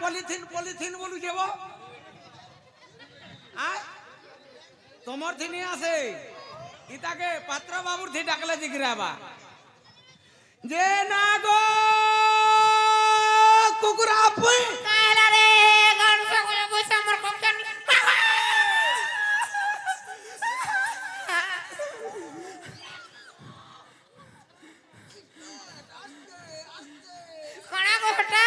Polythene polythene বলু যাব তোমার থিনি আছে ইতাকে পাত্র বাবুর থি ডাকলে জিগরাবা যে না গো কুকুরা পুই কাইলা রে গাড়ু সকলে কইছে আমার কখন কোনা গোটা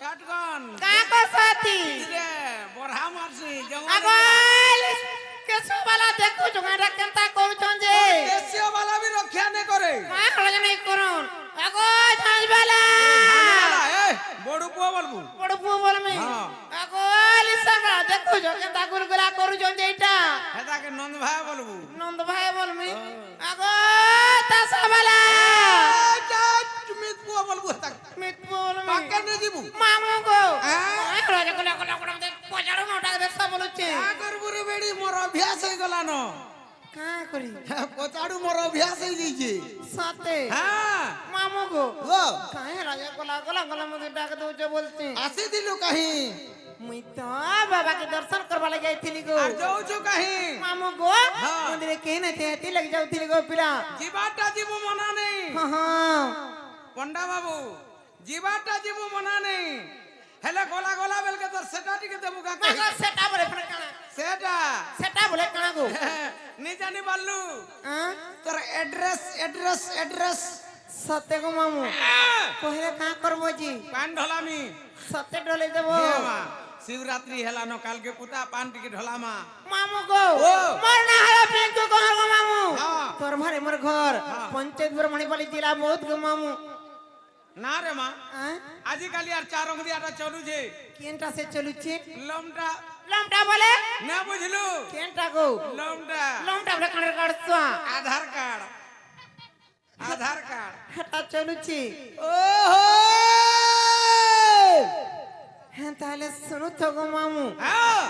কাটগন কাকো সাথী রে বড়া মারছি জঙ্গল আগল কেসু বালা দেখু জঙ্গা কেনতা কইছন যে দেশীয় বালা বি রক্ষা নে করে মা হলে নাই করুন আগো ঝাঁজ বালা এ বড় পুয়া বলবু বড় পুয়া বলমি আগল সাগা দেখু কেনতা গুলগুলা করুছন যে এটা হেতাকে নন্দ ভাই বলবু নন্দ ভাই বলমি আগো তাসা বালা মিত পুয়া বলবু হেতাকে মিত বলমি পাকা নে দিবু মামু গো রাজা গুলা গুলা গুলা পজাড়ো নটা দেশা বলছে আগর বুড়ি বেড়ি মোর অভ্যাস হয়ে গলা ন কা করি পচাড়ু মোর অভ্যাস হয়ে যাইছে সাথে হ্যাঁ মামু গো গো কাহে রাজা গুলা গুলা গুলা মতে ডাক দউছে বলছে আসি দিলু কাহি মুই তো বাবা के दर्शन करबा लगे आइथिली गो আর যাউছো কাহি मामू गो मंदिर के न थे ती लग जाउथिली गो पिला जीवाटा जीवो मना नहीं हां हां पंडा बाबू जीवाटा जीवो मना नहीं हेले गोला गोला बेल के तोर सेटा टिके देबु का कही मागो सेटा बोले पण काना सेटा बोले काना गो नहीं जानी बाल्लू हां तोर एड्रेस एड्रेस एड्रेस सत्य गो मामू पहले का करबो जी पान ढलामी सत्य ढले देबो शिवरात्रि हेला न काल के पुता पान टिके ढलामा मामू गो मोर ना हला पेंको को गो मामू तोर मारे मोर घर पंचायत ब्रह्मणी वाली जिला बहुत गो मामू ना रे मां आजि काली यार चार अंगदी आटा चलू जे केनटा से चलू छे लमटा लमटा बोले ना बुझलू केनटा गो लमटा लमटा बोले कण काढतो आधार कार्ड हटा चलू छे ओहो हां ताले सुनु तो गो मामू हां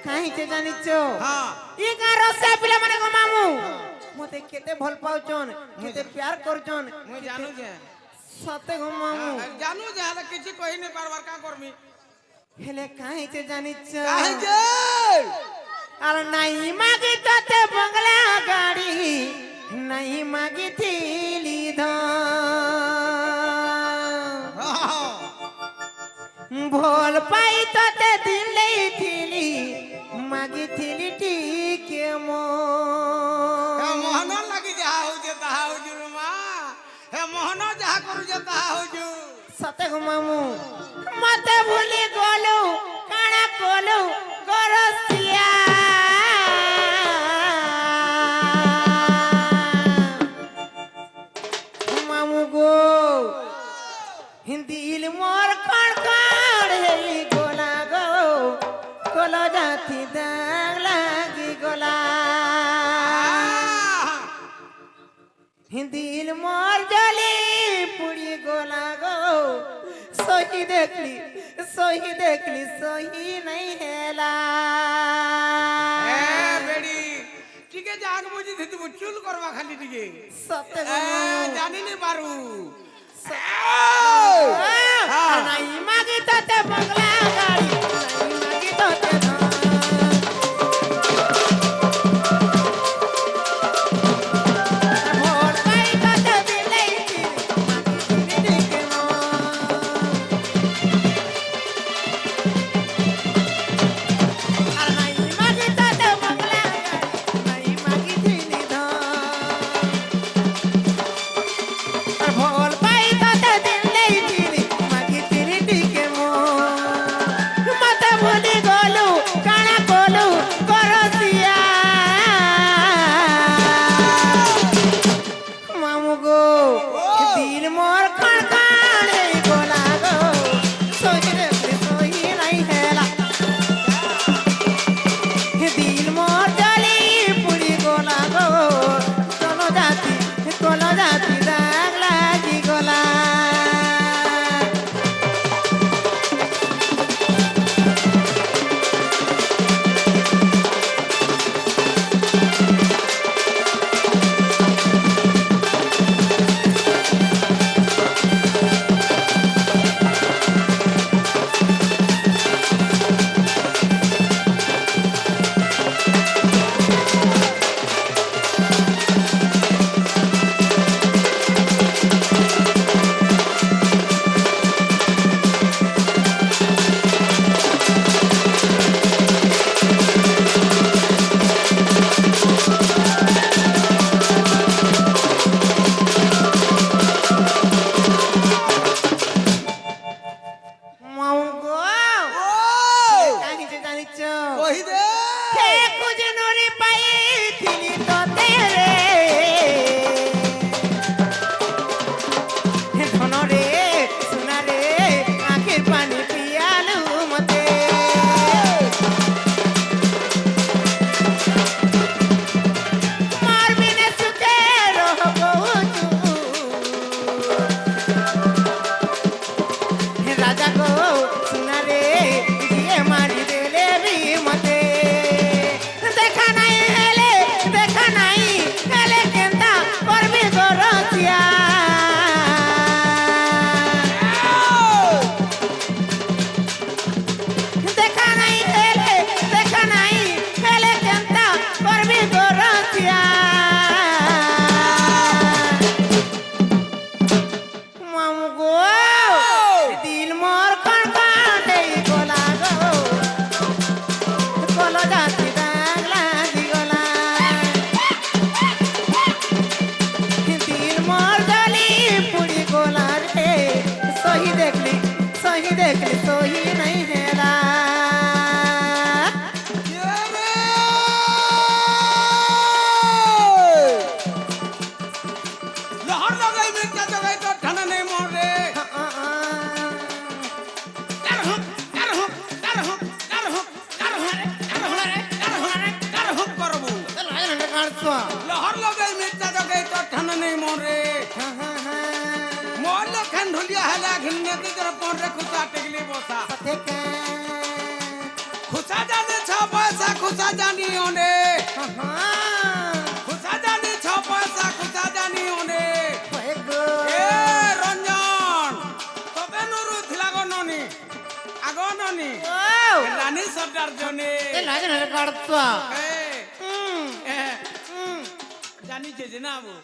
काहे के जानि छो हां ई गारो से पिला माने गो मामू मते केते भल पाउचन केते प्यार करचन मैं जानू जे सते गो मामू जानू जे हला किछि कहि नै पारबार का करमी हेले काहे के जानि छो काहे जे अरे नहीं मागी तते बंगला गाड़ी नहीं मागी थीली धन भोल पाई तते दिले थीली मागी थीली टीके मो हे मोहन लागि जा हो जे ता हो जु मा हे मोहन जा करू जे ता हो जु सते गो मामू मते भूली गोलू काना कोलू गोरसिया मामू गो हिंदी मोर कण कण हेली गोला गो कोलो जाती दाग लागी गोला हिंदी मोर जली पुड़ी गोला गो सोही देखली सोही नहीं हेला ए बेडी टिके जाग बुझी थी तू चुल करवा खाली टिके सत्य जानी नहीं पारू नहीं मागी तते बंगला गाड़ी नहीं मागी तते भोर पाई तते दिले मागी के मो नहीं मागी तते बंगला गाड़ी नहीं मागी थीली धन भोल पाई तते दिले मागी थीली टीके मो মির্জা জগাই তোর ঠানা নেই মরে কার হুক কার হুক কার হুক কার হুক কার হুক কার হুক কার হুক কার হুক করবো লহর লগাই মির্জা জগাই তোর ঠানা নেই মরে মোর লখান ঢুলিয়া হেলা ঘিন্নে তোর পরে খুচা টেগলি বসা খুচা জানি ছ পয়সা খুচা জানি ওনে খুচা জানি ছ পয়সা খুচা জানি ওনে এ রঞ্জন তবে নুরু থিলা গো ননি আগো ননি রানী সর্দার জনে জানি যে না আবু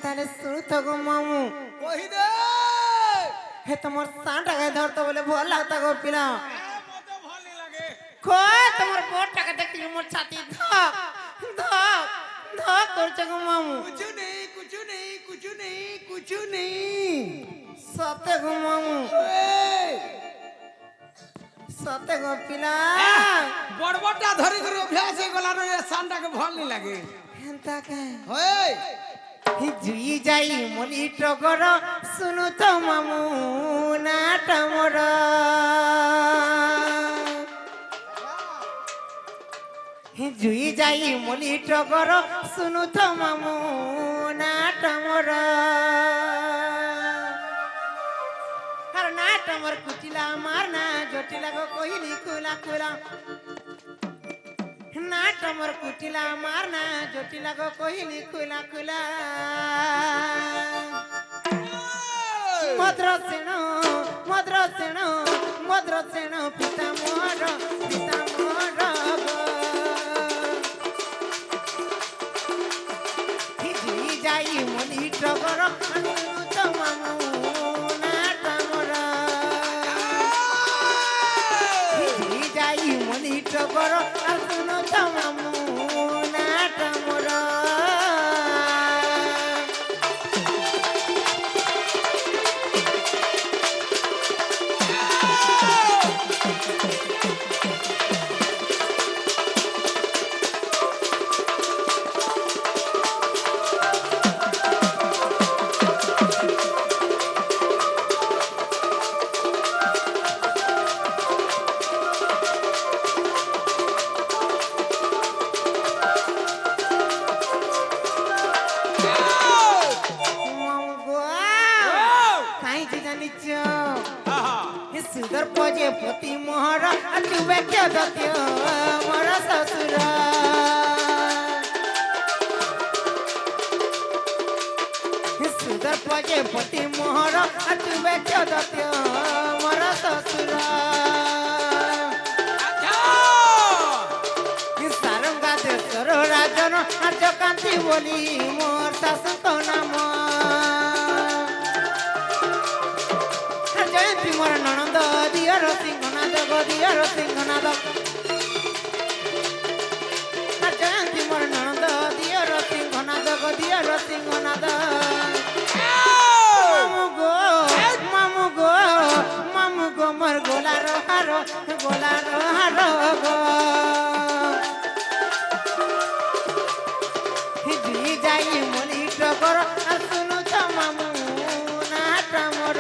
তাহলে শুরু তো গো মামু কই দে হে তোমার সাঁটাকে ধরতো বলে ভাল লাগতো গো পিলা মতে ভালো লাগে কই তোমার বোটটাকে দেখলি মোর ছাতি ধক ধক ধক করছে গো মামু কুছু নেই কুছু নেই কুছু নেই কুছু নেই সতে গো মামু এই সতে গো পিলা বড় বড়টা ধরি করে অভ্যাস হয়ে গলা রে সানটাকে ভাল নি লাগে হেনতাকে ওই জুই যাই মলি টগর শুনু তো মামু নাট মোর জুই যাই মলি টগর শুনু তো মামু নাট মোর আর নাট মোর কুচিলা মার না জটিলা গো কহিলি কুলা কুলা নাট মোর কুটিলা মার না জটিলা গো কহিলি কুলা কুলা মদ্র সেণ পিতা মোর হিজি যাই মনি টগর শুনু তো মামু নাট মোর হিজি যাই মনি টগর শুনু তো মামু নাট মোর সুদর পজে পতি মোহর চুবে কে দত্য মোর শ্বশুর সুদর পজে পতি মোহর চুবে কে দত্য মোর শ্বশুর সারঙ্গা দেশর রাজন জকান্তি বলি মোর শাশুক নাম জয়ন্তী মোর ননদ দিয়র সিংহনাদ গো দিয়র সিংহনাদ জয়ন্তী মোর ননদ দিয়র সিংহনাদ গো দিয়র সিংহনাদ মামু গো মোর গোলার হার গো হিজি যাই মলি টগর শুনু তো মামু নাট মোর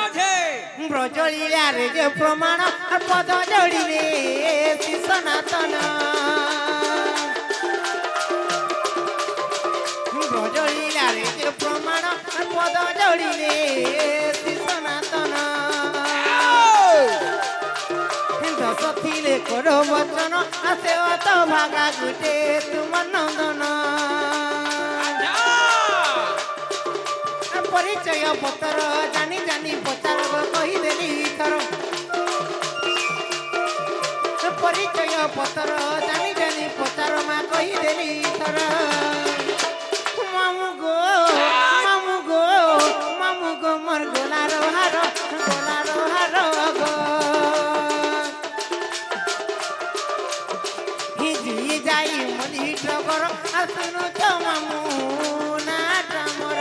আছে ব্রজলীলারে যে প্রমাণ আর পদ জড়িলে শ্রী সনাতন ব্রজলীলারে যে প্রমাণ আর পদ জড়িলে শ্রী সনাতন দশ থিলে কর বচন আসে অত ভাগা গুটে তুমার নন্দন পরিচয় পত্র জানি জানি পচার কহিদেলি থর পরিচয় পত্র জানি জানি পচার মা কহিদেলি থর মামু গো মামু গো মামু গো মোর গোলার হার গো হিজি যাই মলি টগর আসুন তো মামু না টামর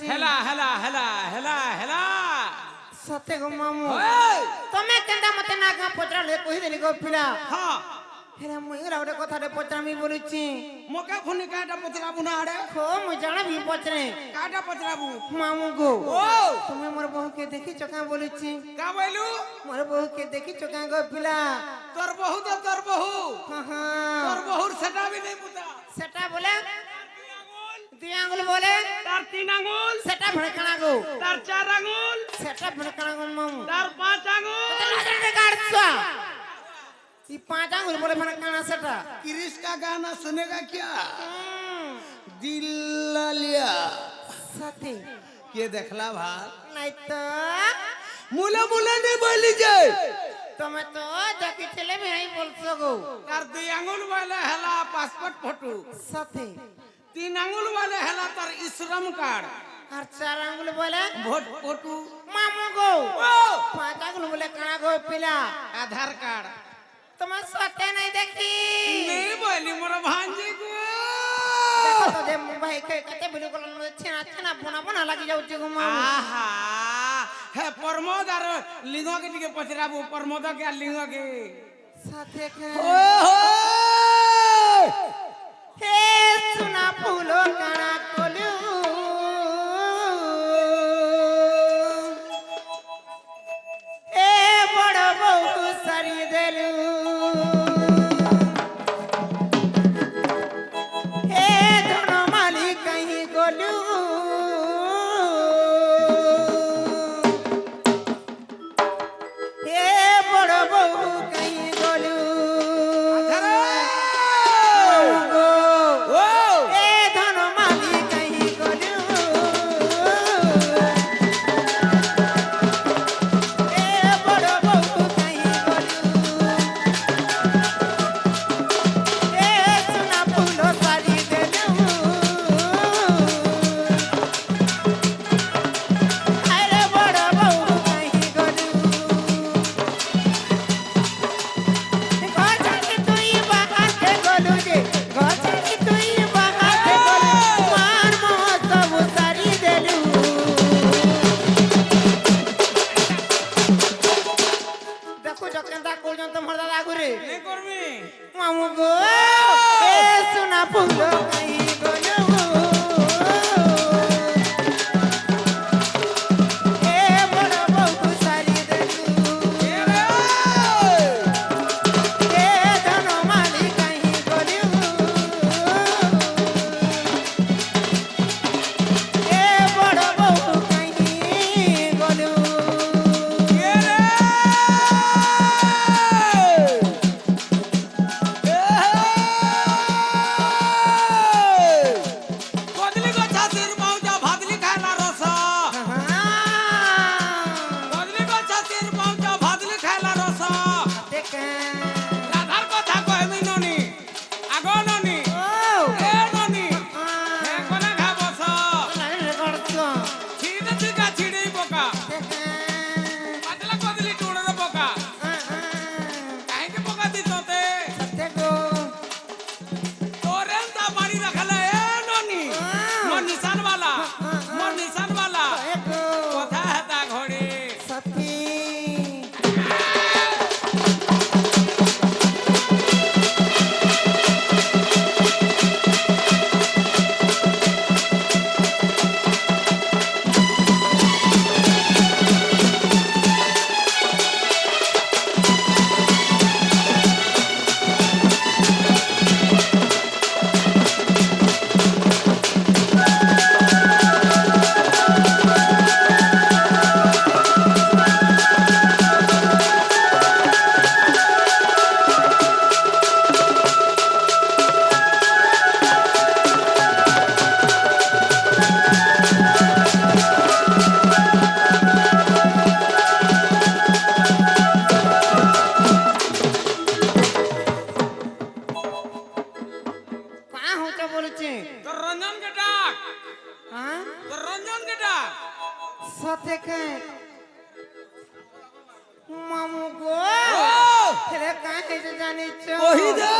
হেলা হেলা হেলা হেলা হেলা সতে গো মামু ওই তুমি কেন্দা মতে না গা পচরালে কহিদেলি গো পিলা হ্যাঁ হেরা মুই গোটে কথারে পচরামি বলুছি মোকে ফোন কাটা পচরাবু না আড়ে খো মুই জানাবি পচরে কাটা পচরাবু মামু গো ও তুমি মোর বহুকে দেখিছ কা বলুছি কা বইলু মোর বহুকে দেখিছ কা গো পিলা তোর বহু তো তোর বহু হ্যাঁ তোর বহুর সেটা भी नहीं पता সেটা বলে দুই আঙ্গুল বলে তার তিন আঙ্গুল সেটা ভড়কানা গো তার চার আঙ্গুল সেটা ভড়কানা গো মামু তার পাঁচ আঙ্গুল নজরে কাটছো ई पांच आंगुल बोले भड़काना सेटा क्रिश का गाना सुनेगा क्या दिल ला लिया साथी के देखला भाल नहीं तो मुला मुला नहीं बोली जाए तुम्हें तो जाके चले भी नहीं बोल सको तार दुई आंगुल वाले हला पासपोर्ट फोटो साथी तीन आंगुल वाले हला तार श्रम कार्ड और चार आंगुल बोले वोट फोटो मामू गो ओ पांच आंगुल बोले कना गो पिला आधार कार्ड तुम्हें सोते नहीं देखी नहीं बोली मोरा भांजे को देखो तो दे भाई के कते बिल्कुल कलर छेना छेना बना बना लगी जाऊ गो मामू आहा हे प्रमोद और लिंगो के दिके पचराबू प्रमोद के लिंगो के साथे के ओहो हे सुना फूलो कना कोलू ए बड़ बहु सारी देलू हे धन माली कहीं गोलू हे बड़ बहु कहीं गोलू अधर বলছে তোর রঞ্জনকে ডাক, হ্যাঁ তোর রঞ্জনকে ডাক। সাথে কে মামু গো ও ছেলে কাহে যে জানিছ ওহিদা